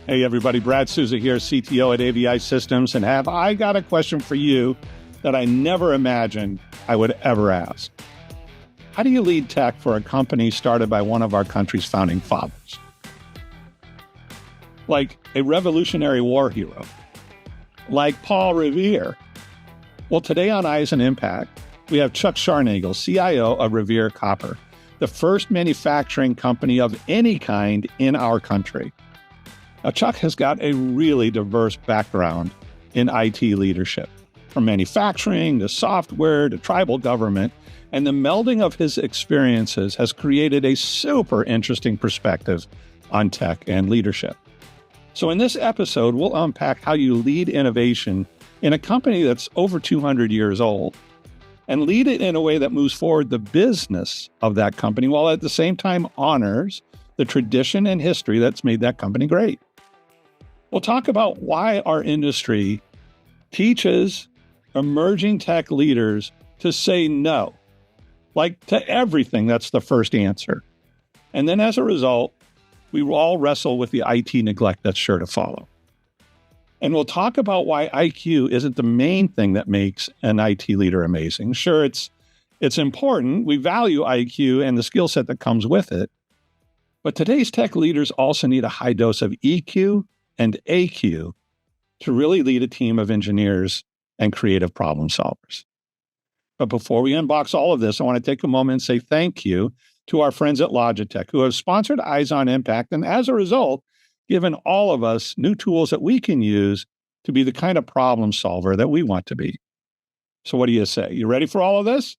Hey everybody, Brad Souza here, CTO at AVI Systems, and have I got a question for you that I never imagined I would ever ask. How do you lead tech for a company started by one of our country's founding fathers? Like a Revolutionary War hero, like Paul Revere. Well, today on Eyes on Impact, we have Chuck Sharnagle, CIO of Revere Copper, the first manufacturing company of any kind in our country. Now, Chuck has got a really diverse background in IT leadership, from manufacturing to software to tribal government, and the melding of his experiences has created a super interesting perspective on tech and leadership. So in this episode, we'll unpack how you lead innovation in a company that's over 200 years old and lead it in a way that moves forward the business of that company while at the same time honors the tradition and history that's made that company great. We'll talk about why our industry teaches emerging tech leaders to say no, like to everything that's the first answer. And then as a result, we will all wrestle with the IT neglect that's sure to follow. And we'll talk about why IQ isn't the main thing that makes an IT leader amazing. Sure, it's important. We value IQ and the skill set that comes with it. But today's tech leaders also need a high dose of EQ and AQ to really lead a team of engineers and creative problem solvers. But before we unbox all of this, I want to take a moment and say thank you to our friends at Logitech who have sponsored Eyes on Impact and as a result, given all of us new tools that we can use to be the kind of problem solver that we want to be. So what do you say? You ready for all of this?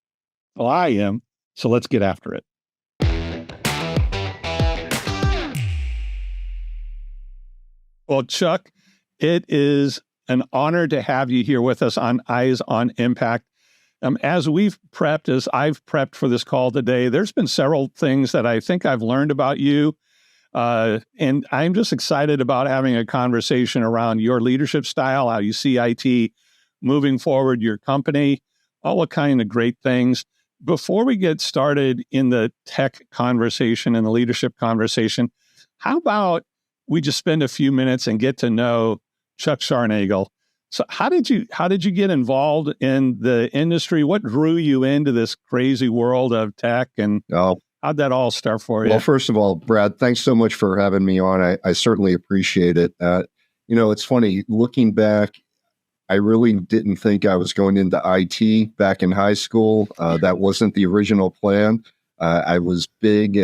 Well, I am. So let's get after it. Well, Chuck, it is an honor to have you here with us on Eyes on Impact. As I've prepped for this call today, there's been several things that I think I've learned about you. And I'm just excited about having a conversation around your leadership style, how you see IT moving forward, your company, all the kind of great things. Before we get started in the tech conversation and the leadership conversation, how about we just spend a few minutes and get to know Chuck Sharnagle. So how did you get involved in the industry? What drew you into this crazy world of tech, and how'd that all start for you? Well, first of all, Brad, thanks so much for having me on. I certainly appreciate it. It's funny, looking back, I really didn't think I was going into IT back in high school. That wasn't the original plan. I was big,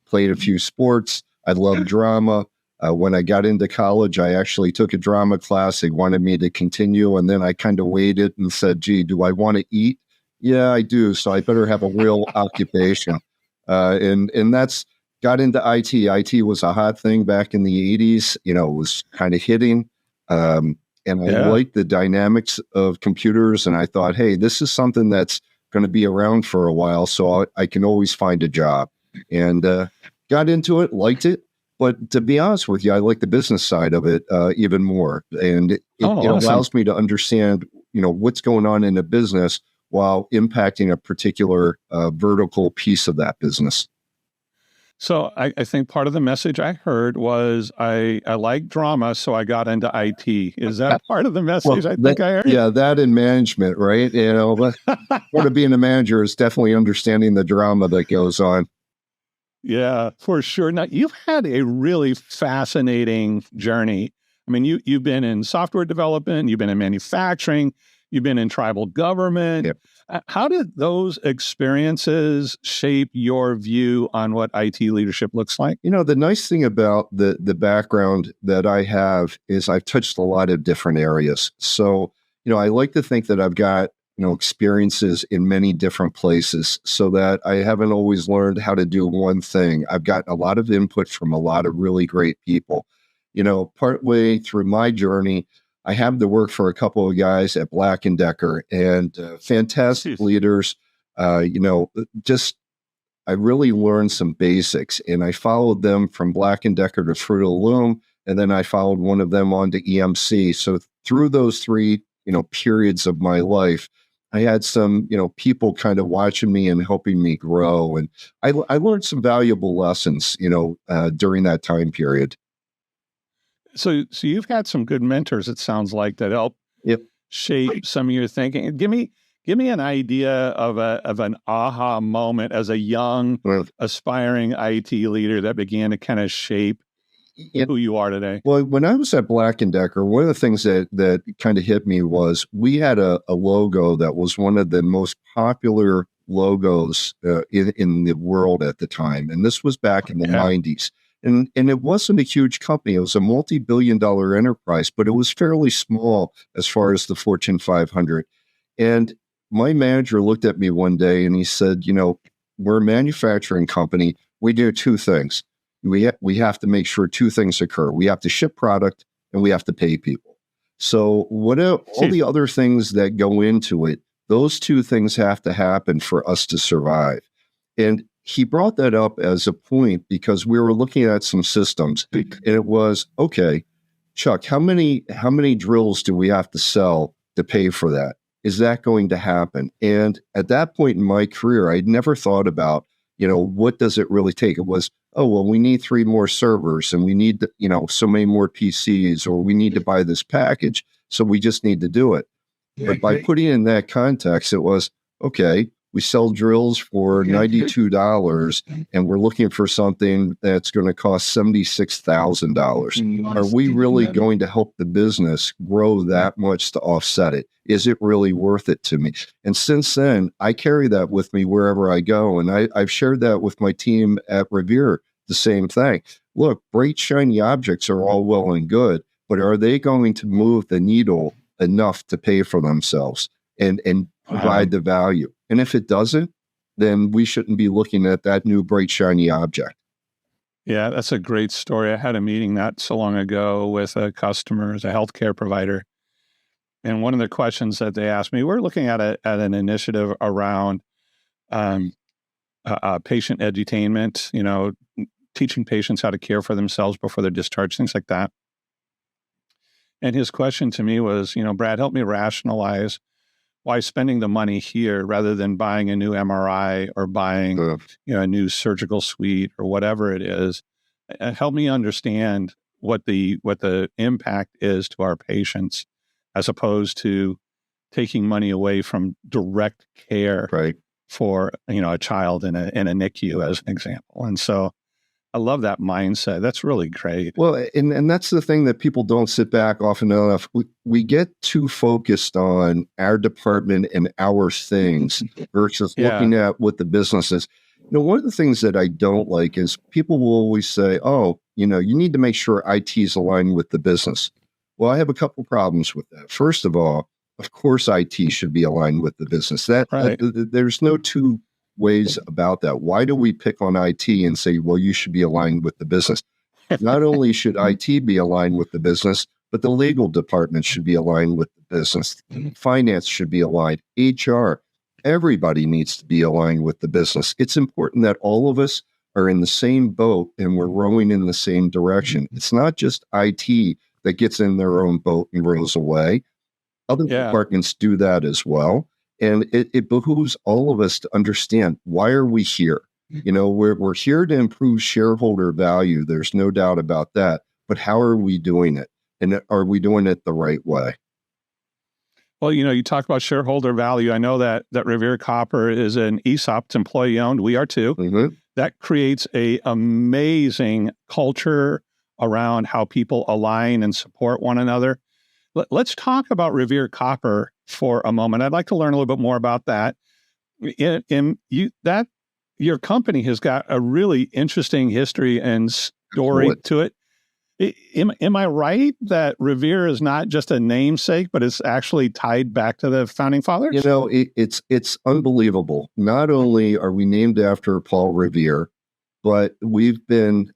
played a few sports. I loved drama. When I got into college, I actually took a drama class. They wanted me to continue, and then I kind of waited and said, gee, do I want to eat? Yeah, I do. So I better have a real occupation. And that's got into IT. IT was a hot thing back in the 80s. It was kind of hitting. And I liked the dynamics of computers. And I thought, hey, this is something that's going to be around for a while, so I can always find a job. And got into it, liked it. But to be honest with you, I like the business side of it even more. And it allows me to understand, what's going on in a business while impacting a particular vertical piece of that business. So I think part of the message I heard was I like drama, so I got into IT. Is that part of the message I heard? Yeah, that in management, right? Part of being a manager is definitely understanding the drama that goes on. Yeah, for sure. Now, you've had a really fascinating journey. I mean, you've been in software development, you've been in manufacturing, you've been in tribal government. Yep. How did those experiences shape your view on what IT leadership looks like? The nice thing about the background that I have is I've touched a lot of different areas. So, I like to think that I've got experiences in many different places so that I haven't always learned how to do one thing. I've got a lot of input from a lot of really great people. Partway through my journey, I have to work for a couple of guys at Black & Decker and fantastic leaders. I really learned some basics and I followed them from Black & Decker to Fruit of the Loom. And then I followed one of them on to EMC. So through those three, periods of my life, I had some, people kind of watching me and helping me grow. And I learned some valuable lessons, during that time period. So you've had some good mentors, it sounds like, that help Yep. shape some of your thinking. Give me an idea of an aha moment as a young, Well, aspiring IT leader that began to kind of shape yeah. who you are today. Well, when I was at Black and Decker, one of the things that kind of hit me was we had a logo that was one of the most popular logos in the world at the time, and this was back in the Yeah. 90s. And it wasn't a huge company; it was a multi-billion-dollar enterprise, but it was fairly small as far as the Fortune 500. And my manager looked at me one day and he said, we're a manufacturing company. We do two things. We have to make sure two things occur. We have to ship product and we have to pay people. So all the other things that go into it, those two things have to happen for us to survive. And he brought that up as a point because we were looking at some systems and it was, okay, Chuck, how many drills do we have to sell to pay for that? Is that going to happen? And at that point in my career, I'd never thought about, what does it really take? It was, oh, well, we need 3 more servers and we need, so many more PCs, or we need to buy this package. So we just need to do it. But by putting it in that context, it was, okay, we sell drills for $92 and we're looking for something that's going to cost $76,000. Are we really going to help the business grow that much to offset it? Is it really worth it to me? And since then, I carry that with me wherever I go. And I've shared that with my team at Revere, the same thing. Look, bright, shiny objects are all well and good, but are they going to move the needle enough to pay for themselves and provide the value? And if it doesn't, then we shouldn't be looking at that new bright, shiny object. Yeah, that's a great story. I had a meeting not so long ago with a customer, as a healthcare provider. And one of the questions that they asked me, we're looking at an initiative around patient edutainment, teaching patients how to care for themselves before they're discharged, things like that. And his question to me was, Brad, help me rationalize why spending the money here rather than buying a new MRI or buying a new surgical suite or whatever it is. Help me understand what the impact is to our patients, as opposed to taking money away from direct care for a child in a NICU, as an example. And so I love that mindset. That's really great. Well, and that's the thing that people don't sit back often enough. We get too focused on our department and our things versus looking at what the business is. One of the things that I don't like is people will always say, oh, you need to make sure IT is aligned with the business. Well, I have a couple problems with that. First of all, of course, IT should be aligned with the business. There's no two ways about that. Why do we pick on IT and say, well, you should be aligned with the business? Not only should IT be aligned with the business, but the legal department should be aligned with the business. Finance should be aligned. HR, everybody needs to be aligned with the business. It's important that all of us are in the same boat and we're rowing in the same direction. It's not just IT that gets in their own boat and rows away. Other departments do that as well. And it behooves all of us to understand, why are we here? We're here to improve shareholder value. There's no doubt about that. But how are we doing it? And are we doing it the right way? Well, you talk about shareholder value. I know that Revere Copper is an ESOP. It's employee owned. We are too. Mm-hmm. That creates an amazing culture around how people align and support one another. Let's talk about Revere Copper for a moment. I'd like to learn a little bit more about that. Your company has got a really interesting history and story to it. Am I right that Revere is not just a namesake, but it's actually tied back to the founding fathers? It's unbelievable. Not only are we named after Paul Revere, but we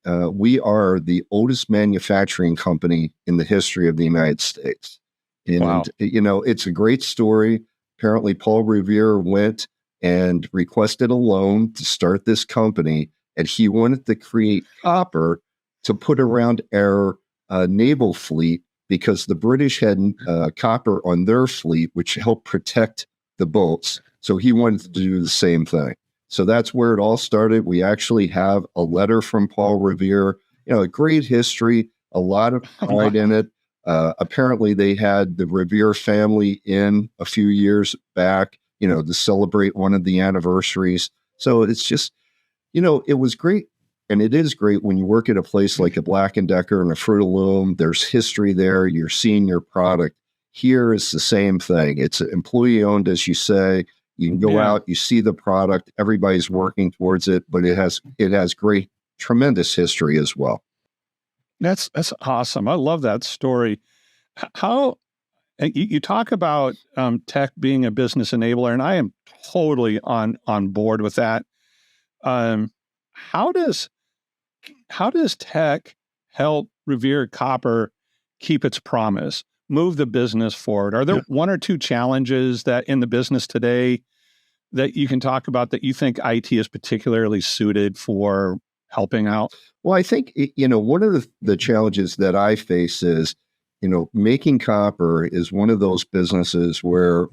are the oldest manufacturing company in the history of the United States. And, wow. It's a great story. Apparently, Paul Revere went and requested a loan to start this company, and he wanted to create copper to put around our naval fleet, because the British had copper on their fleet, which helped protect the boats. So he wanted to do the same thing. So that's where it all started. We actually have a letter from Paul Revere, a great history. a lot of pride in it. Apparently, they had the Revere family in a few years back, to celebrate one of the anniversaries. So it's just, it was great. And it is great when you work at a place like a Black & Decker and a Fruit of Loom. There's history there. You're seeing your product. Here is the same thing. It's employee owned, as you say. You can go out, you see the product. Everybody's working towards it, but it has great, tremendous history as well. That's awesome. I love that story. How you talk about tech being a business enabler, and I am totally on board with that. How does tech help Revere Copper keep its promise, move the business forward? Are there one or two challenges that in the business today that you can talk about that you think IT is particularly suited for helping out? Well, I think, one of the challenges that I face is, making copper is one of those businesses where,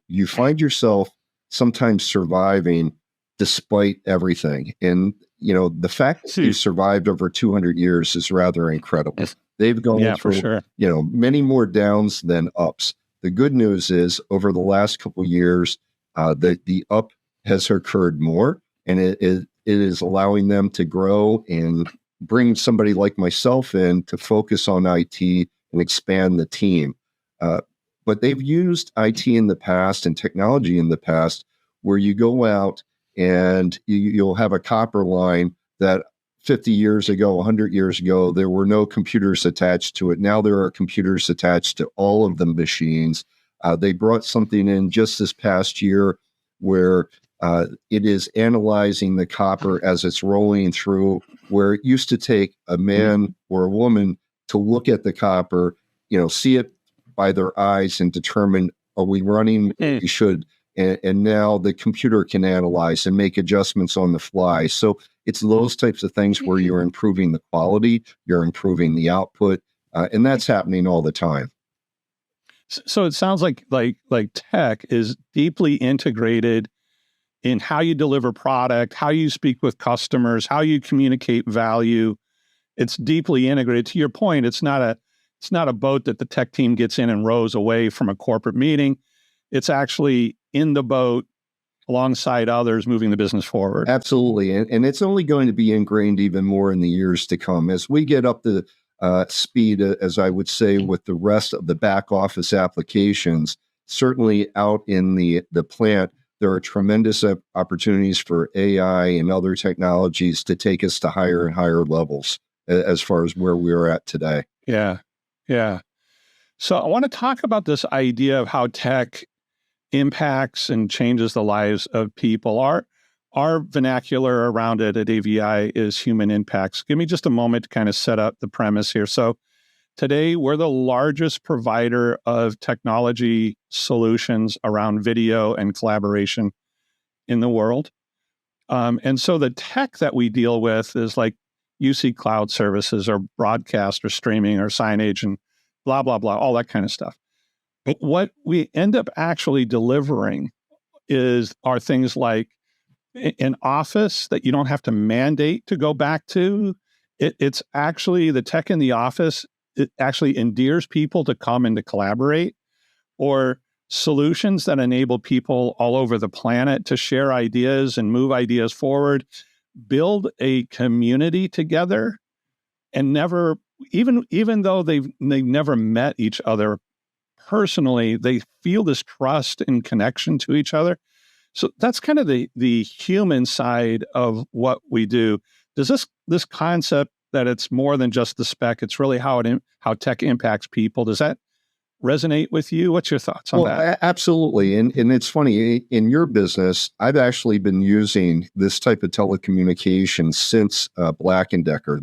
you find yourself sometimes surviving despite everything. And, the fact that you survived over 200 years is rather incredible. They've gone through, many more downs than ups. The good news is over the last couple of years, the up has occurred more, and it is allowing them to grow and bring somebody like myself in to focus on IT and expand the team. But they've used IT in the past and technology in the past where you go out and you'll have a copper line that 50 years ago, 100 years ago, there were no computers attached to it. Now there are computers attached to all of the machines. They brought something in just this past year where it is analyzing the copper as it's rolling through, where it used to take a man or a woman to look at the copper, see it by their eyes and determine, are we running what we should? And now the computer can analyze and make adjustments on the fly. So it's those types of things where you're improving the quality, you're improving the output, and that's happening all the time. So it sounds like tech is deeply integrated in how you deliver product, how you speak with customers, how you communicate value. It's deeply integrated. To your point, it's not a boat that the tech team gets in and rows away from a corporate meeting. It's actually in the boat alongside others moving the business forward. Absolutely. And it's only going to be ingrained even more in the years to come. As we get up to speed, as I would say, with the rest of the back office applications, certainly out in the plant, there are tremendous opportunities for AI and other technologies to take us to higher and higher levels as far as where we're at today. Yeah. So I want to talk about this idea of how tech impacts and changes the lives of people. Our vernacular around it at AVI is human impacts. Give me just a moment to kind of set up the premise here. So today, we're the largest provider of technology solutions around video and collaboration in the world. And so the tech that we deal with is like UC cloud services or broadcast or streaming or signage and blah, blah, blah, all that kind of stuff. But what we end up actually delivering are things like an office that you don't have to mandate to go back to. It's actually the tech in the office. It actually endears people to come and to collaborate, or solutions that enable people all over the planet to share ideas and move ideas forward, build a community together, and never, even though they've never met each other personally, they feel this trust and connection to each other. So that's kind of the human side of what we do. Does this concept that it's more than just the spec, it's really how tech impacts people, does that resonate with you? What's your thoughts on that? Absolutely. And it's funny, in your business, I've actually been using this type of telecommunications since Black & Decker.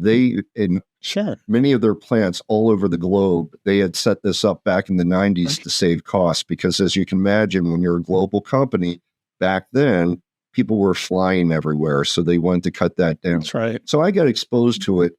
Many of their plants all over the globe, they had set this up back in the 90s to save costs, because as you can imagine, when you're a global company, back then, people were flying everywhere. So they wanted to cut that down. That's right. So I got exposed to it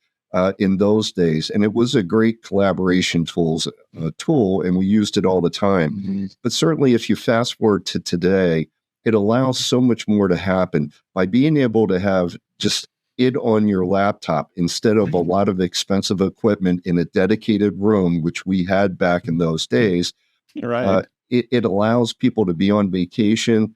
in those days, and it was a great collaboration tool, and we used it all the time. Mm-hmm. But certainly if you fast forward to today, it allows so much more to happen by being able to have just it on your laptop instead of a lot of expensive equipment in a dedicated room, which we had back in those days. Right. It allows people to be on vacation,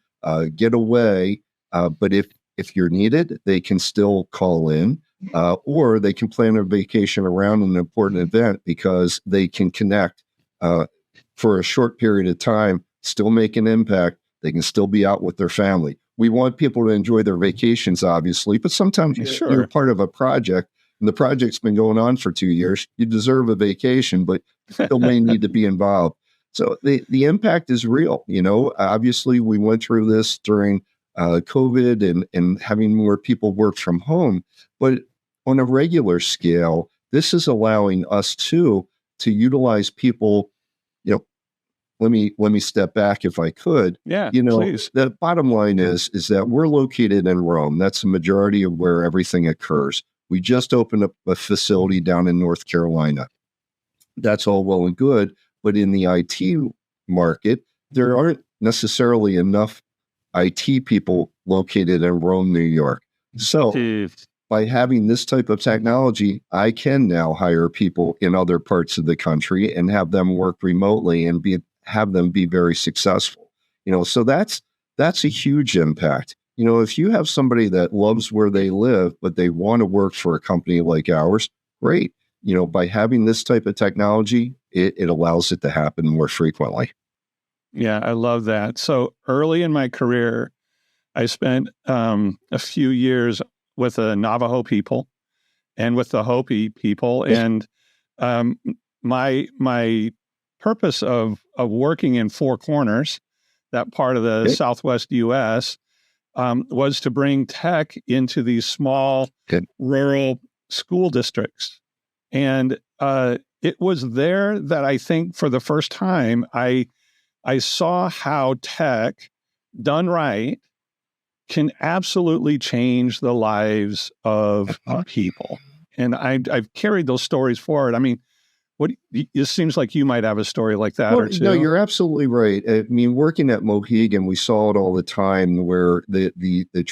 get away, but if you're needed, they can still call in, or they can plan a vacation around an important event because they can connect for a short period of time, still make an impact. They can still be out with their family. We want people to enjoy their vacations, obviously, but sometimes you're part of a project and the project's been going on for 2 years. You deserve a vacation, but you still may need to be involved. So the impact is real. Obviously we went through this during COVID and having more people work from home, but on a regular scale, this is allowing us to utilize people. Let me step back if I could. Yeah, please. The bottom line is that we're located in Rome. That's the majority of where everything occurs. We just opened up a facility down in North Carolina. That's all well and good, but in the IT market, there aren't necessarily enough IT people located in Rome, New York. So by having this type of technology, I can now hire people in other parts of the country and have them work remotely and have them be very successful. So that's a huge impact. If you have somebody that loves where they live, but they want to work for a company like ours, great. By having this type of technology, it allows it to happen more frequently. Yeah, I love that. So early in my career, I spent a few years with the Navajo people and with the Hopi people. And my purpose of working in Four Corners, that part of the Southwest U.S., was to bring tech into these small rural school districts. And it was there that I think for the first time, I saw how tech done right can absolutely change the lives of people. And I've carried those stories forward. I mean, it seems like you might have a story like that or two. No, you're absolutely right. I mean, working at Mohegan, we saw it all the time where the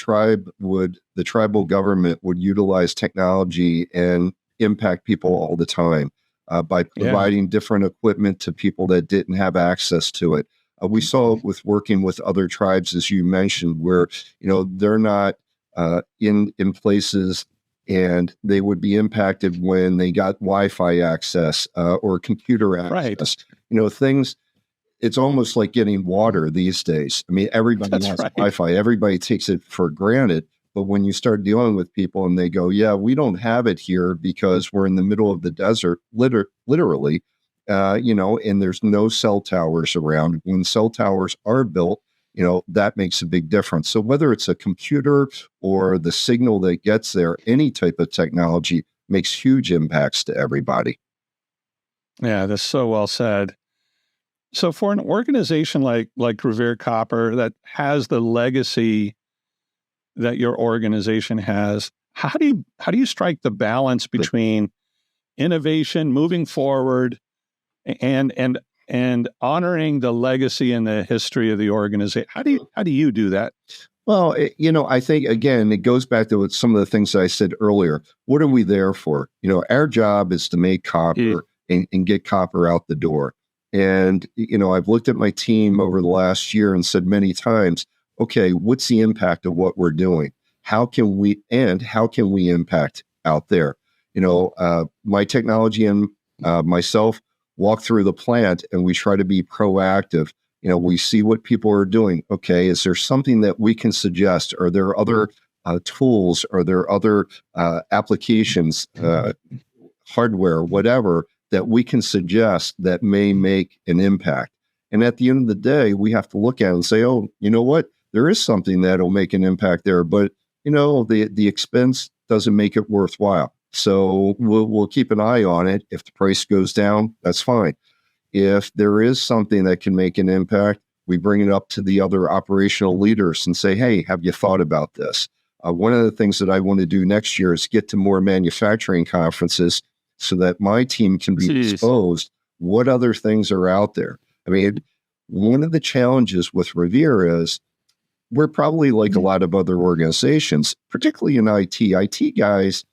tribal government would utilize technology and impact people all the time by providing different equipment to people that didn't have access to it. We saw it with working with other tribes, as you mentioned, where they're not in places, and they would be impacted when they got Wi-Fi access or computer access. Right. Things. It's almost like getting water these days. I mean, everybody has Wi-Fi. Everybody takes it for granted. But when you start dealing with people and they go, yeah, we don't have it here because we're in the middle of the desert, literally, and there's no cell towers around. When cell towers are built, that makes a big difference. So whether it's a computer or the signal that gets there, any type of technology makes huge impacts to everybody. Yeah, that's so well said. So for an organization like Revere Copper that has the legacy that your organization has, how do you strike the balance between innovation, moving forward, and honoring the legacy and the history of the organization? How do you do that? Well, I think, again, it goes back to some of the things that I said earlier. What are we there for? Our job is to make copper and get copper out the door. And, I've looked at my team over the last year and said many times, okay, what's the impact of what we're doing? How can we impact out there? My technology and myself walk through the plant and we try to be proactive. We see what people are doing. Okay, is there something that we can suggest? Are there other tools? Are there other applications, hardware, whatever, that we can suggest that may make an impact? And at the end of the day, we have to look at it and say, oh, you know what? There is something that'll make an impact there, but the expense doesn't make it worthwhile. So we'll keep an eye on it. If the price goes down, that's fine. If there is something that can make an impact, we bring it up to the other operational leaders and say, hey, have you thought about this? One of the things that I want to do next year is get to more manufacturing conferences so that my team can be exposed. What other things are out there? I mean, one of the challenges with Revere is we're probably like a lot of other organizations, particularly in IT. IT guys,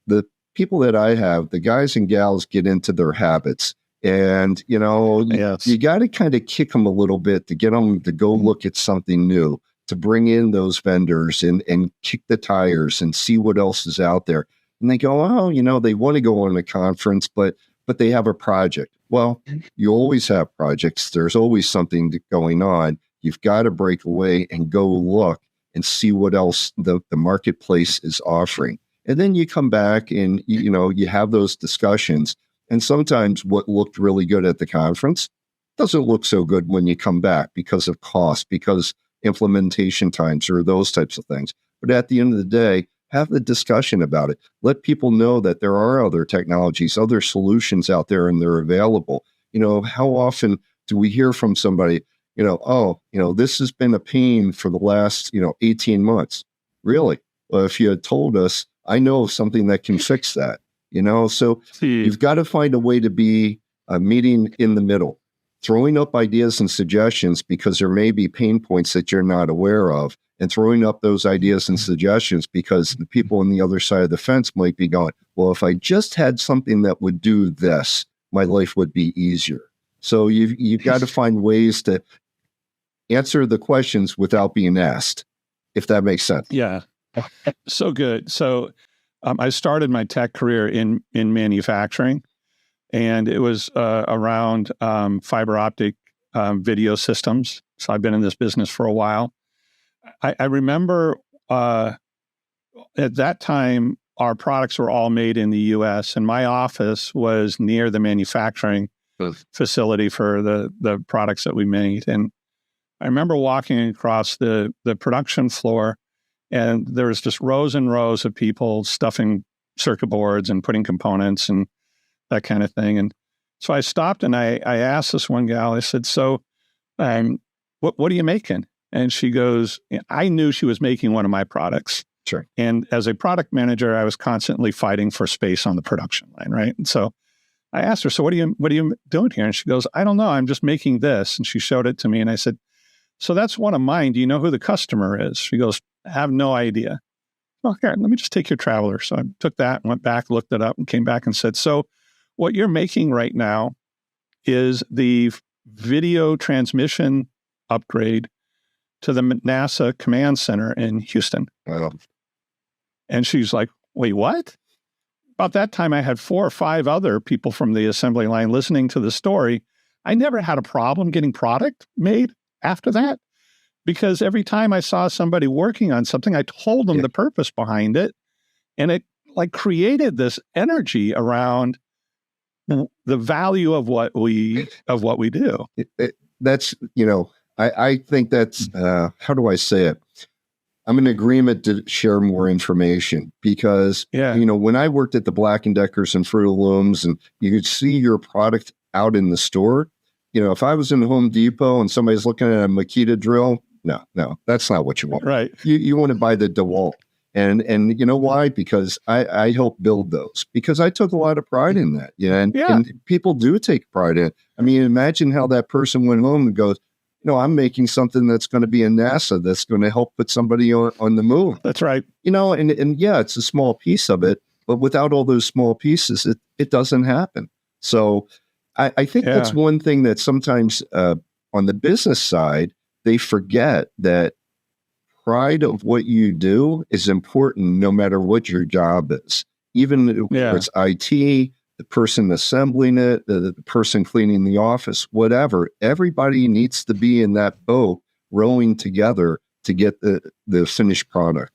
the people that I have, the guys and gals get into their habits. And, Yes. you got to kind of kick them a little bit to get them to go look at something new, to bring in those vendors and kick the tires and see what else is out there. And they go, oh, they want to go on a conference, but they have a project. Well, you always have projects. There's always something going on. You've got to break away and go look and see what else the marketplace is offering. And then you come back and, you have those discussions. And sometimes what looked really good at the conference doesn't look so good when you come back because of cost, because implementation times or those types of things. But at the end of the day, have the discussion about it. Let people know that there are other technologies, other solutions out there, and they're available. How often do we hear from somebody, this has been a pain for the last, 18 months. Really? Well, if you had told us, I know of something that can fix that, so you've got to find a way to be a meeting in the middle, throwing up ideas and suggestions because there may be pain points that you're not aware of, and throwing up those ideas and suggestions because the people on the other side of the fence might be going, well, if I just had something that would do this, my life would be easier. So you've got to find ways to answer the questions without being asked, if that makes sense. Yeah. So good. So I started my tech career in manufacturing, and it was around fiber optic video systems. So I've been in this business for a while. I remember at that time, our products were all made in the U.S., and my office was near the manufacturing facility for the products that we made. And I remember walking across the production floor, and there was just rows and rows of people stuffing circuit boards and putting components and that kind of thing. And so I stopped and I asked this one gal, I said, so what are you making? And she goes, I knew she was making one of my products. Sure. And as a product manager, I was constantly fighting for space on the production line, right? And so I asked her, so what are you doing here? And she goes, I don't know, I'm just making this. And she showed it to me, and I said, so that's one of mine. Do you know who the customer is? She goes, I have no idea. Well, here, let me just take your Traveler. So I took that, went back, looked it up, and came back and said, so what you're making right now is the video transmission upgrade to the NASA command center in Houston. Wow. And she's like, wait, what? About that time, I had 4 or 5 other people from the assembly line listening to the story. I never had a problem getting product made after that, because every time I saw somebody working on something, I told them the purpose behind it, and it like created this energy around the value of what we do. That's, I think that's, how do I say it? I'm in agreement to share more information because, when I worked at the Black & Deckers and Fruit of the Looms, and you could see your product out in the store, if I was in Home Depot and somebody's looking at a Makita drill, no, that's not what you want. Right. You want to buy the DeWalt. And you know why? Because I helped build those, because I took a lot of pride in that. And people do take pride in it. I mean, imagine how that person went home and goes, I'm making something that's going to be in NASA, that's going to help put somebody on the moon. That's right. And yeah, it's a small piece of it, but without all those small pieces, it doesn't happen. So I think that's one thing that sometimes on the business side, they forget that pride of what you do is important no matter what your job is. Even if it's IT, the person assembling it, the person cleaning the office, whatever, everybody needs to be in that boat rowing together to get the finished product.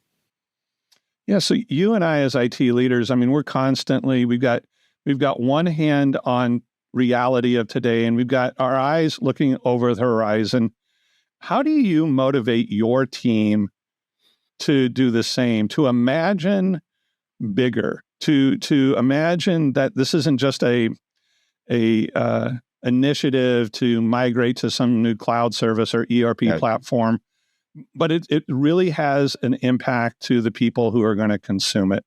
Yeah, so you and I as IT leaders, I mean, we're constantly, we've got one hand on reality of today, and we've got our eyes looking over the horizon. How do you motivate your team to do the same, to imagine bigger, to imagine that this isn't just a initiative to migrate to some new cloud service or ERP platform, but it really has an impact to the people who are going to consume it?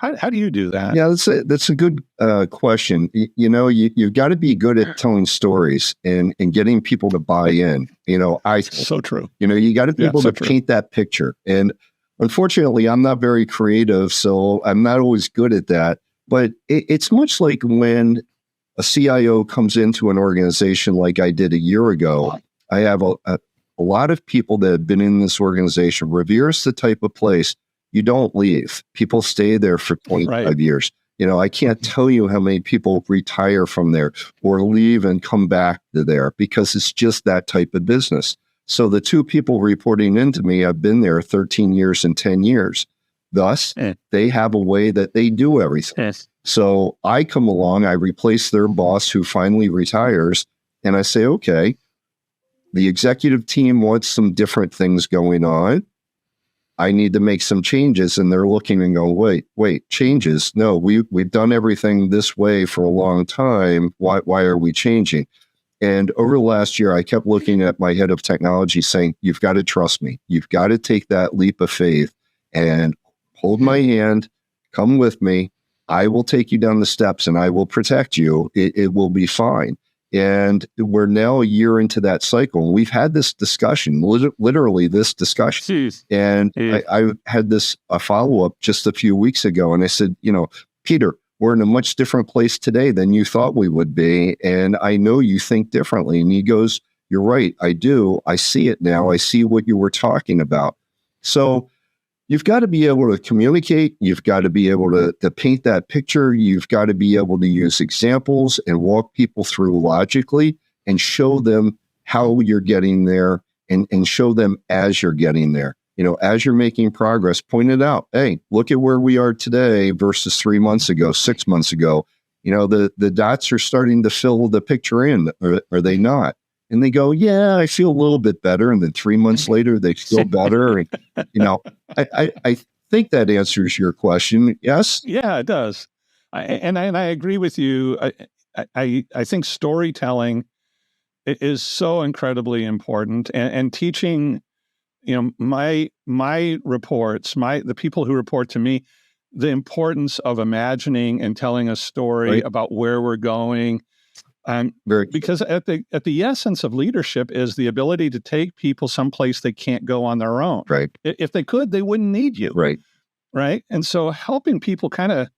How do you do that? Yeah, that's a good question. You've got to be good at telling stories and getting people to buy in. So true. You got to be Yeah, able so to true. paint that picture. And unfortunately, I'm not very creative, so I'm not always good at that. But it's much like when a CIO comes into an organization like I did a year ago. I have a lot of people that have been in this organization. Revere is the type of place you don't leave. People stay there for 25 Right. years. I can't tell you how many people retire from there or leave and come back to there because it's just that type of business. So the two people reporting into me have been there 13 years and 10 years. Thus, they have a way that they do everything. So I come along, I replace their boss who finally retires, and I say, okay, the executive team wants some different things going on. I need to make some changes. And they're looking and going, wait, changes? No, we've done everything this way for a long time. Why are we changing? And over the last year, I kept looking at my head of technology saying, you've got to trust me. You've got to take that leap of faith and hold my hand, come with me. I will take you down the steps and I will protect you. It will be fine. And we're now a year into that cycle. We've had this discussion, literally this discussion. Jeez. And I had a follow-up just a few weeks ago. And I said, Peter, we're in a much different place today than you thought we would be. And I know you think differently. And he goes, you're right. I do. I see it now. I see what you were talking about. So you've got to be able to communicate. You've got to be able to paint that picture. You've got to be able to use examples and walk people through logically and show them how you're getting there and show them as you're getting there. As you're making progress, point it out. Hey, look at where we are today versus 3 months ago, 6 months ago. The dots are starting to fill the picture in, or are they not? And they go, yeah, I feel a little bit better. And then 3 months later, they feel better. And, I think that answers your question. Yes? Yeah, it does. I agree with you. I think storytelling is so incredibly important, and teaching, my reports, the people who report to me, the importance of imagining and telling a story about where we're going. Because at the essence of leadership is the ability to take people someplace they can't go on their own. Right. If they could, they wouldn't need you. Right. Right. And so helping people kind of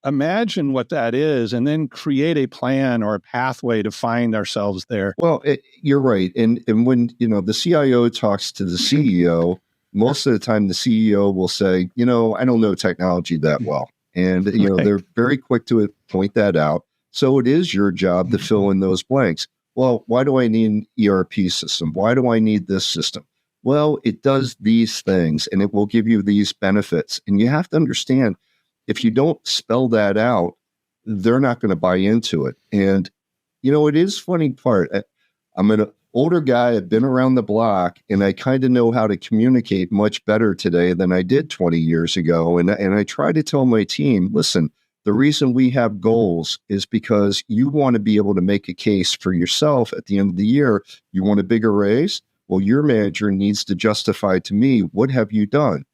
imagine what that is and then create a plan or a pathway to find ourselves there. Well, you're right. And when, the CIO talks to the CEO, most of the time the CEO will say, I don't know technology that well. And, they're very quick to point that out. So it is your job to fill in those blanks. Well, why do I need an ERP system? Why do I need this system? Well, it does these things and it will give you these benefits. And you have to understand, if you don't spell that out, they're not going to buy into it. And, it is funny part. I'm an older guy. I've been around the block and I kind of know how to communicate much better today than I did 20 years ago. And I try to tell my team, listen, the reason we have goals is because you want to be able to make a case for yourself at the end of the year. You want a bigger raise? Well, your manager needs to justify to me, what have you done?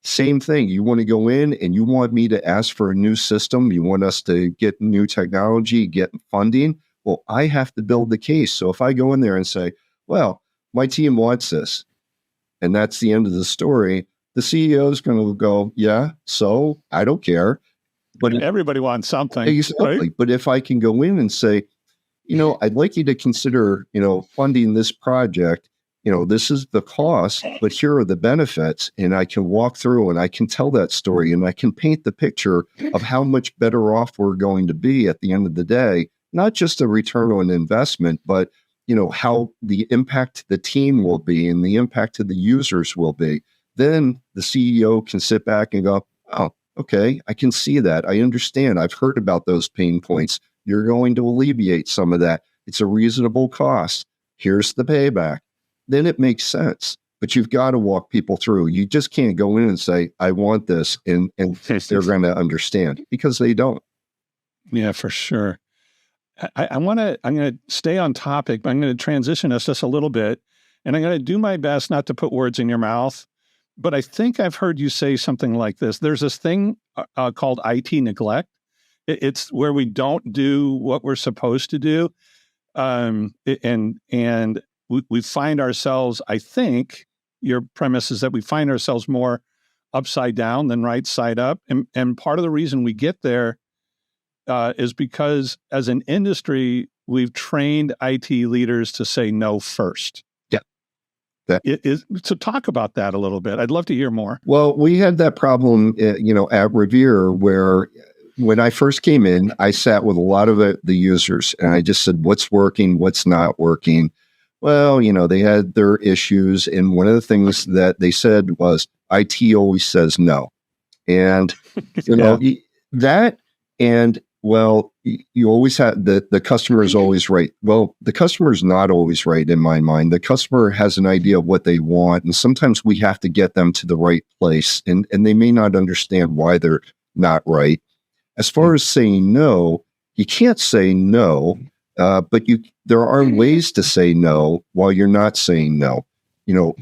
Same thing. You want to go in and you want me to ask for a new system. You want us to get new technology, get funding. Well, I have to build the case. So if I go in there and say, well, my team wants this, and that's the end of the story, the CEO is going to go, yeah, so I don't care. But everybody wants something. Exactly. Right? But if I can go in and say, I'd like you to consider, funding this project. This is the cost, but here are the benefits. And I can walk through and I can tell that story and I can paint the picture of how much better off we're going to be at the end of the day, not just a return on investment, but, how the impact to the team will be and the impact to the users will be. Then the CEO can sit back and go, oh, okay, I can see that. I understand. I've heard about those pain points. You're going to alleviate some of that. It's a reasonable cost. Here's the payback. Then it makes sense. But you've got to walk people through. You just can't go in and say, I want this, and they're going to understand, because they don't. Yeah, for sure. I'm going to stay on topic, but I'm going to transition us just a little bit. And I'm going to do my best not to put words in your mouth. But I think I've heard you say something like this. There's this thing called IT neglect. It's where we don't do what we're supposed to do, and we find ourselves. I think your premise is that we find ourselves more upside down than right side up, and part of the reason we get there is because as an industry, we've trained IT leaders to say no first. Yeah. That, So talk about that a little bit. I'd love to hear more. well, we had that problem, at Revere where when I first came in, I sat with a lot of the users and I just said, what's working, what's not working. Well, they had their issues. And one of the things that they said was IT always says no. And, that, and well, you always have the customer is always right. Well, the customer is not always right in my mind. The customer has an idea of what they want. And sometimes we have to get them to the right place. And they may not understand why they're not right. As far as saying no, you can't say no, but there are ways to say no while you're not saying no.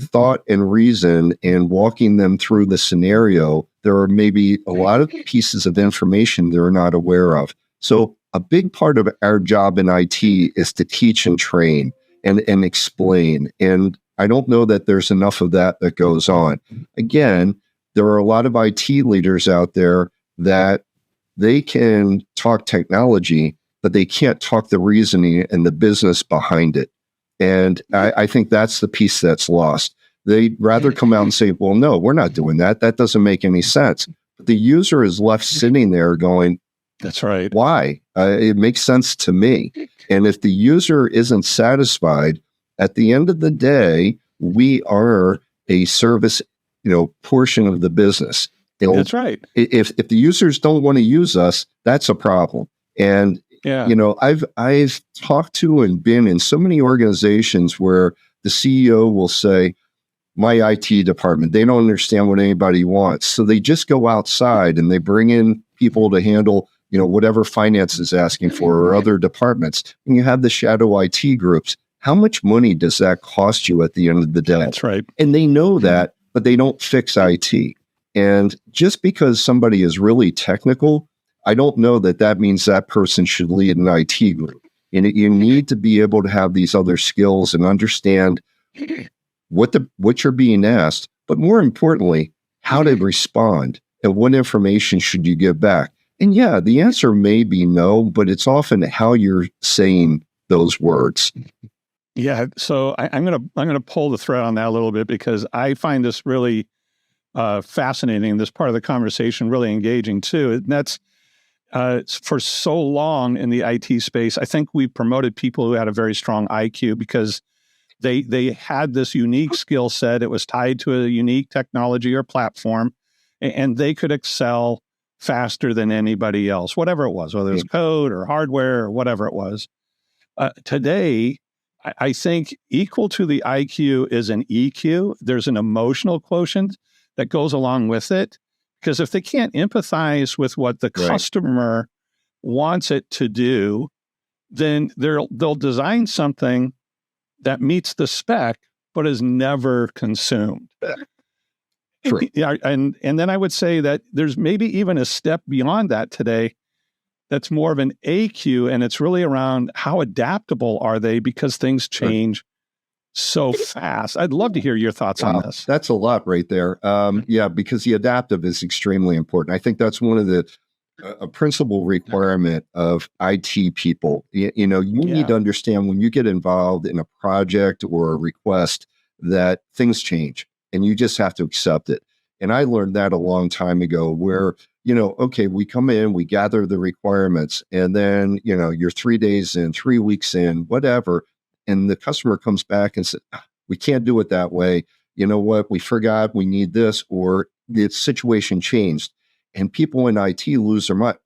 Thought and reason and walking them through the scenario, there are maybe a lot of pieces of information they're not aware of. So a big part of our job in IT is to teach and train and explain. And I don't know that there's enough of that goes on. Again, there are a lot of IT leaders out there that they can talk technology, but they can't talk the reasoning and the business behind it. And I think that's the piece that's lost. They'd rather come out and say, well, no, we're not doing that. That doesn't make any sense. But the user is left sitting there going, that's right. Why? It makes sense to me. And if the user isn't satisfied, at the end of the day, we are a service, portion of the business. That's right. If the users don't want to use us, that's a problem. And I've talked to and been in so many organizations where the CEO will say, my IT department, they don't understand what anybody wants. So they just go outside and they bring in people to handle, whatever finance is asking for or other departments. And you have the shadow IT groups. How much money does that cost you at the end of the day? That's right. And they know that, but they don't fix IT. And just because somebody is really technical, I don't know that means that person should lead an IT group. And you need to be able to have these other skills and understand what you're being asked, but more importantly, how to respond and what information should you give back. And yeah, the answer may be no, but it's often how you're saying those words. Yeah. So I'm gonna pull the thread on that a little bit because I find this really fascinating. This part of the conversation really engaging too. And that's for so long in the IT space. I think we promoted people who had a very strong IQ because they had this unique skill set. It was tied to a unique technology or platform, and they could excel faster than anybody else, whatever it was, whether it was code or hardware or whatever it was. Today, I think equal to the IQ is an EQ. There's an emotional quotient that goes along with it, because if they can't empathize with what the customer wants it to do, then they'll design something that meets the spec, but is never consumed. True. Yeah, and then I would say that there's maybe even a step beyond that today that's more of an AQ, and it's really around how adaptable are they because things change so fast. I'd love to hear your thoughts on this. That's a lot right there. Because the adaptive is extremely important. I think that's one of the a principal requirement of IT people. You need to understand when you get involved in a project or a request that things change and you just have to accept it. And I learned that a long time ago where, okay, we come in, we gather the requirements, and then, you're 3 days in, 3 weeks in, whatever. And the customer comes back and says, we can't do it that way. You know what? We forgot we need this, or the situation changed. And people in IT lose their mind.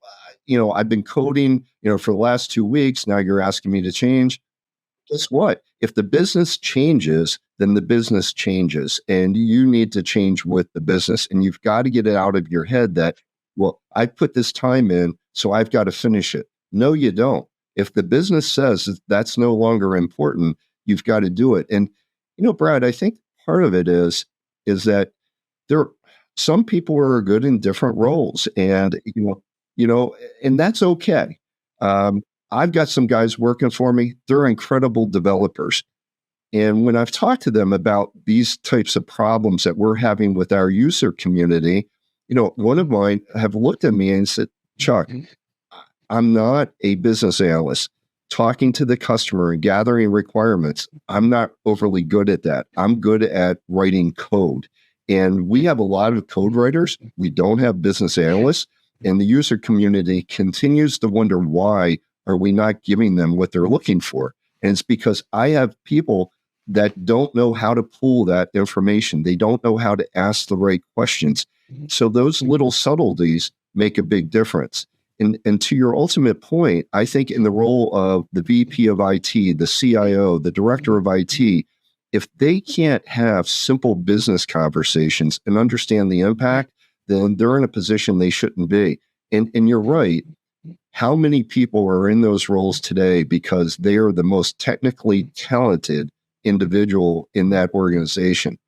I've been coding, for the last 2 weeks. Now you're asking me to change. Guess what? If the business changes, then the business changes, and you need to change with the business. And you've got to get it out of your head that, well, I put this time in, so I've got to finish it. No, you don't. If the business says that's no longer important, you've got to do it. And, Brad, I think part of it is that there, some people are good in different roles, and and that's okay. I've got some guys working for me. They're incredible developers. And when I've talked to them about these types of problems that we're having with our user community, one of mine have looked at me and said, Chuck, I'm not a business analyst. Talking to the customer and gathering requirements, I'm not overly good at that. I'm good at writing code. And we have a lot of code writers. We don't have business analysts. And the user community continues to wonder, why are we not giving them what they're looking for? And it's because I have people that don't know how to pull that information. They don't know how to ask the right questions. So those little subtleties make a big difference. And to your ultimate point, I think in the role of the VP of IT, the CIO, the director of IT, if they can't have simple business conversations and understand the impact, then they're in a position they shouldn't be. And you're right. How many people are in those roles today because they are the most technically talented individual in that organization?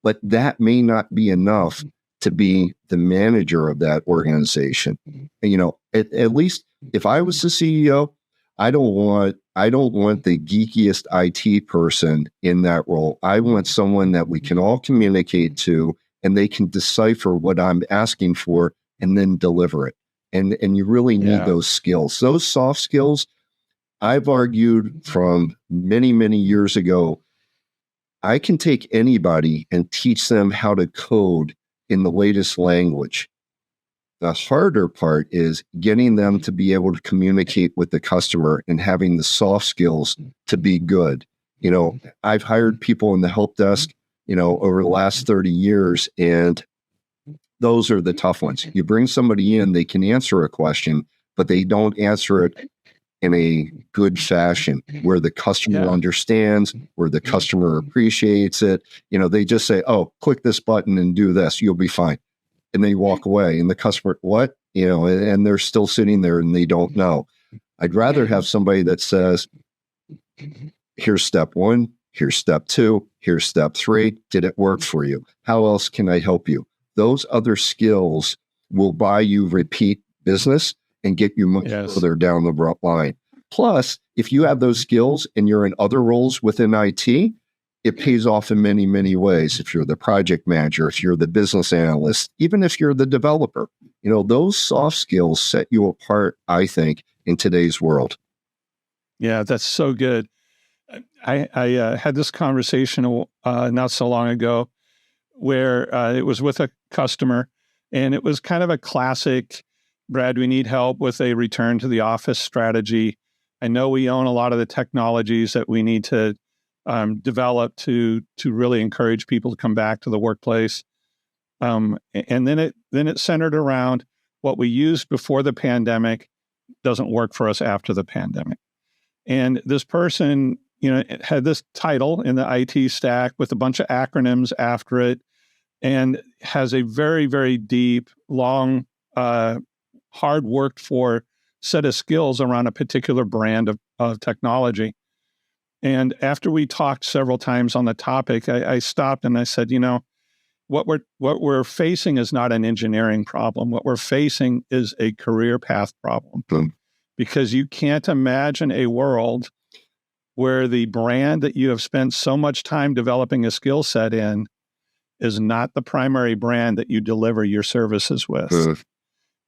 But that may not be enough to be the manager of that organization. And, at least if I was the CEO, I don't want the geekiest IT person in that role. I want someone that we can all communicate to, and they can decipher what I'm asking for and then deliver it. And you really need those skills. Those soft skills, I've argued from many, many years ago, I can take anybody and teach them how to code in the latest language. The harder part is getting them to be able to communicate with the customer and having the soft skills to be good. I've hired people in the help desk, over the last 30 years, and those are the tough ones. You bring somebody in, they can answer a question, but they don't answer it in a good fashion where the customer understands, where the customer appreciates it. They just say, oh, click this button and do this, you'll be fine. And they walk away, and the customer, what? And they're still sitting there and they don't know. I'd rather have somebody that says, here's step one, here's step two, here's step three. Did it work for you? How else can I help you? Those other skills will buy you repeat business and get you much further down the line. Plus, if you have those skills and you're in other roles within IT, it pays off in many, many ways. If you're the project manager, if you're the business analyst, even if you're the developer, those soft skills set you apart, I think, in today's world. Yeah, that's so good. I had this conversation not so long ago where it was with a customer, and it was kind of a classic, Brad, we need help with a return to the office strategy. I know we own a lot of the technologies that we need to develop to really encourage people to come back to the workplace. And then it centered around what we used before the pandemic doesn't work for us after the pandemic. And this person, had this title in the IT stack with a bunch of acronyms after it, and has a very, very deep, long, hard worked for set of skills around a particular brand of technology. And after we talked several times on the topic, I stopped and I said, what we're facing is not an engineering problem. What we're facing is a career path problem. Because you can't imagine a world where the brand that you have spent so much time developing a skill set in is not the primary brand that you deliver your services with.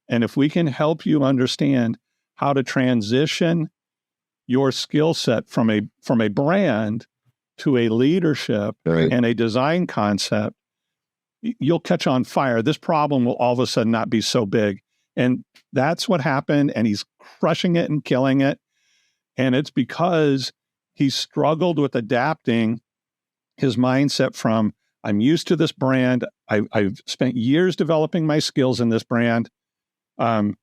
And if we can help you understand how to transition your skill set from a brand to a leadership and a design concept, you'll catch on fire. This problem will all of a sudden not be so big. And that's what happened. And he's crushing it and killing it. And it's because he struggled with adapting his mindset from, I'm used to this brand. I've spent years developing my skills in this brand. And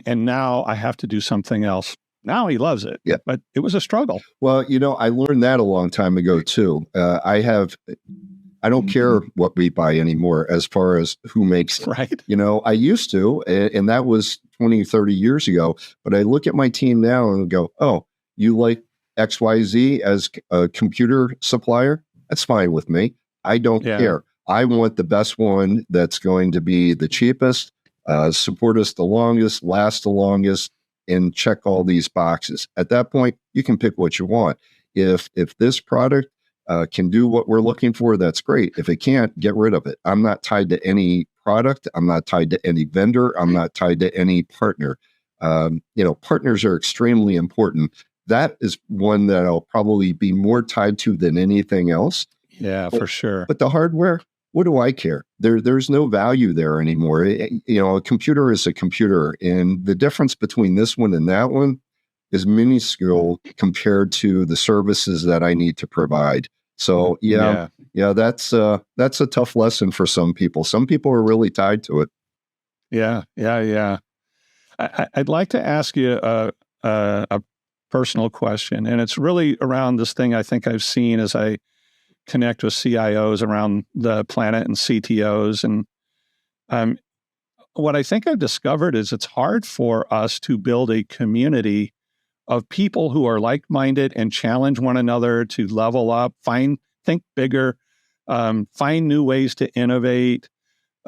now I have to do something else. Now he loves it, but it was a struggle. Well, I learned that a long time ago too. I don't care what we buy anymore as far as who makes it. Right. I used to, and that was 20, 30 years ago. But I look at my team now and go, oh, you like XYZ as a computer supplier? That's fine with me. I don't care. I want the best one that's going to be the cheapest, support us the longest, last the longest, and check all these boxes. At that point, you can pick what you want. If this product can do what we're looking for, that's great. If it can't, get rid of it. I'm not tied to any product. I'm not tied to any vendor. I'm not tied to any partner. Partners are extremely important. That is one that I'll probably be more tied to than anything else. Yeah, for sure. But the hardware, what do I care? There's no value there anymore. A computer is a computer, and the difference between this one and that one is minuscule compared to the services that I need to provide. So that's a tough lesson for some people. Some people are really tied to it. Yeah. I'd like to ask you a personal question, and it's really around this thing I think I've seen as I connect with CIOs around the planet and CTOs. And what I think I've discovered is it's hard for us to build a community of people who are like-minded and challenge one another to level up, think bigger, find new ways to innovate.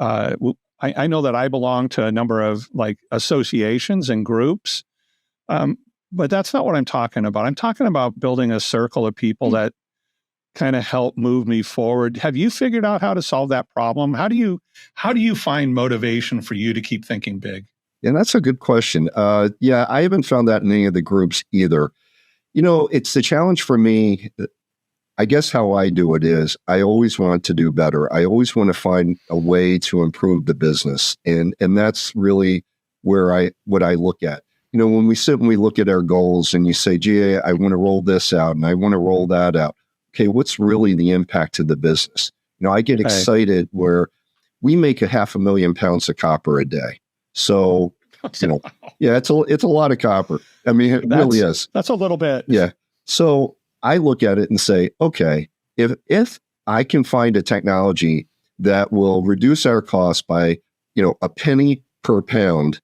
I know that I belong to a number of associations and groups, but that's not what I'm talking about. I'm talking about building a circle of people that kind of help move me forward. Have you figured out how to solve that problem? How do you find motivation for you to keep thinking big? Yeah, that's a good question. I haven't found that in any of the groups either. It's the challenge for me. I guess how I do it is I always want to do better. I always want to find a way to improve the business. And that's really what I look at. When we sit and we look at our goals and you say, gee, I want to roll this out and I want to roll that out. Okay, what's really the impact to the business? I get excited where we make 500,000 pounds of copper a day. So, it's a lot of copper. I mean, it really is. That's a little bit. Yeah. So I look at it and say, okay, if I can find a technology that will reduce our cost by, a penny per pound,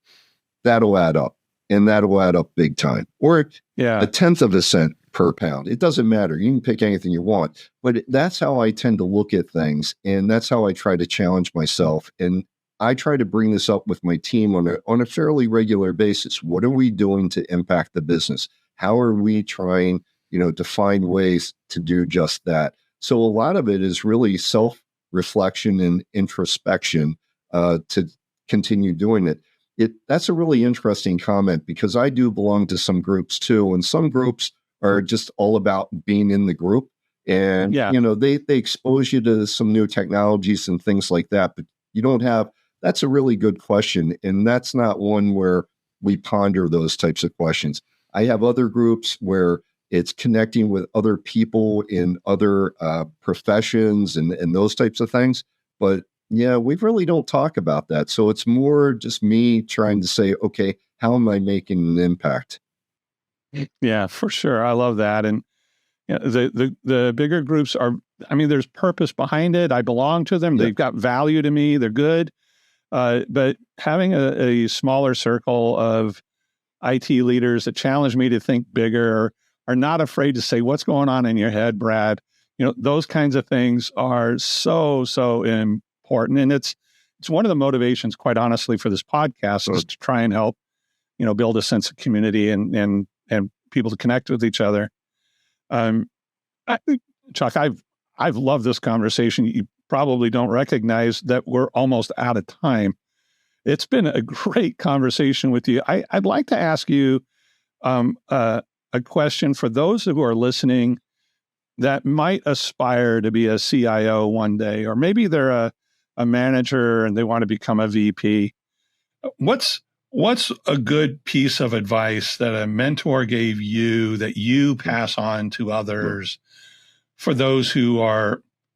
that'll add up, and that'll add up big time. Or a tenth of a cent per pound. It doesn't matter. You can pick anything you want, but that's how I tend to look at things. And that's how I try to challenge myself. And I try to bring this up with my team on a fairly regular basis. What are we doing to impact the business? How are we trying, to find ways to do just that? So a lot of it is really self-reflection and introspection to continue doing it. That's a really interesting comment because I do belong to some groups too, and some groups are just all about being in the group. And, they expose you to some new technologies and things like that, but you don't have, that's a really good question. And that's not one where we ponder those types of questions. I have other groups where it's connecting with other people in other professions and those types of things. But we really don't talk about that. So it's more just me trying to say, okay, how am I making an impact? Yeah, for sure. I love that. And the bigger groups there's purpose behind it. I belong to them. Yeah. They've got value to me. They're good. But having a smaller circle of IT leaders that challenge me to think bigger, are not afraid to say, what's going on in your head, Brad? Those kinds of things are so, so important. And it's one of the motivations, quite honestly, for this podcast is to try and help, build a sense of community and people to connect with each other. Chuck, I've loved this conversation. You probably don't recognize that we're almost out of time. It's been a great conversation with you. I'd like to ask you a question for those who are listening that might aspire to be a CIO one day, or maybe they're a manager and they want to become a VP. What's a good piece of advice that a mentor gave you that you pass on to others for those who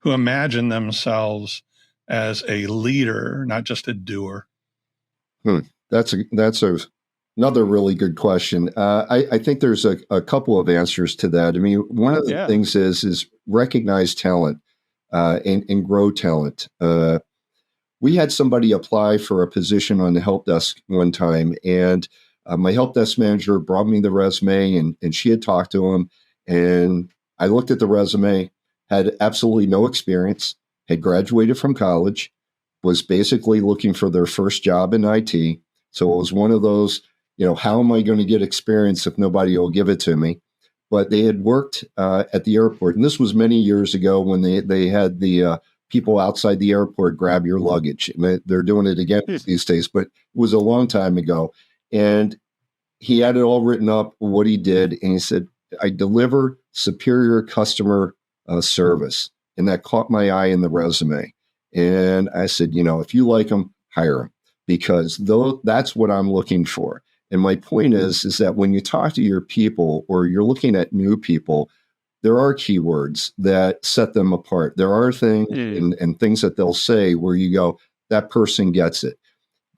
imagine themselves as a leader, not just a doer? That's another really good question. I think there's a couple of answers to that. I mean, one of the things is recognize talent and grow talent. We had somebody apply for a position on the help desk one time, and my help desk manager brought me the resume, and she had talked to him, and I looked at the resume, had absolutely no experience, had graduated from college, was basically looking for their first job in IT. So it was one of those, how am I going to get experience if nobody will give it to me? But they had worked at the airport. And this was many years ago when they had the people outside the airport grab your luggage. And they're doing it again these days, but it was a long time ago. And he had it all written up, what he did. And he said, I deliver superior customer service. And that caught my eye in the resume. And I said, if you like them, hire them, because that's what I'm looking for. And my point is that when you talk to your people or you're looking at new people, there are keywords that set them apart. There are things and things that they'll say where you go, that person gets it.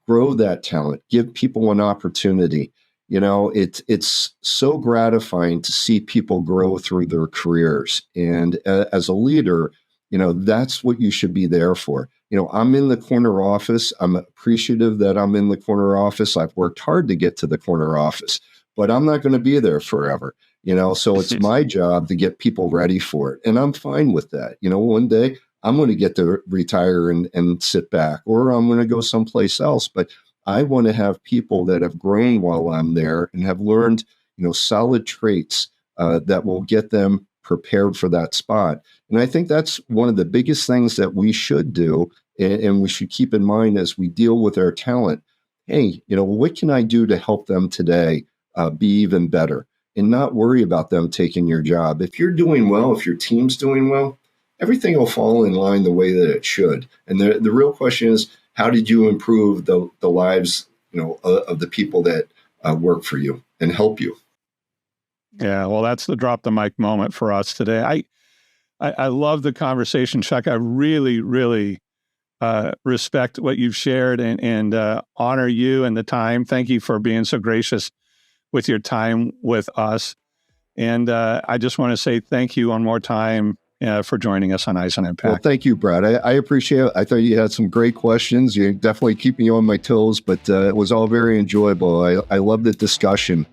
Grow that talent. Give people an opportunity. It's so gratifying to see people grow through their careers. And as a leader, that's what you should be there for. I'm in the corner office. I'm appreciative that I'm in the corner office. I've worked hard to get to the corner office, but I'm not going to be there forever. So it's my job to get people ready for it. And I'm fine with that. One day I'm going to get to retire and sit back, or I'm going to go someplace else. But I want to have people that have grown while I'm there and have learned, solid traits that will get them prepared for that spot. And I think that's one of the biggest things that we should do, and we should keep in mind as we deal with our talent. Hey, what can I do to help them today be even better, and not worry about them taking your job? If you're doing well, if your team's doing well, everything will fall in line the way that it should. And the real question is, how did you improve the lives, of the people that work for you and help you? Yeah, well, that's the drop the mic moment for us today. I love the conversation, Chuck. I really, really respect what you've shared and honor you and the time. Thank you for being so gracious with your time with us. And I just want to say thank you one more time for joining us on Eisen Impact. Well, thank you, Brad. I appreciate it. I thought you had some great questions. You definitely keep me on my toes, but it was all very enjoyable. I love the discussion.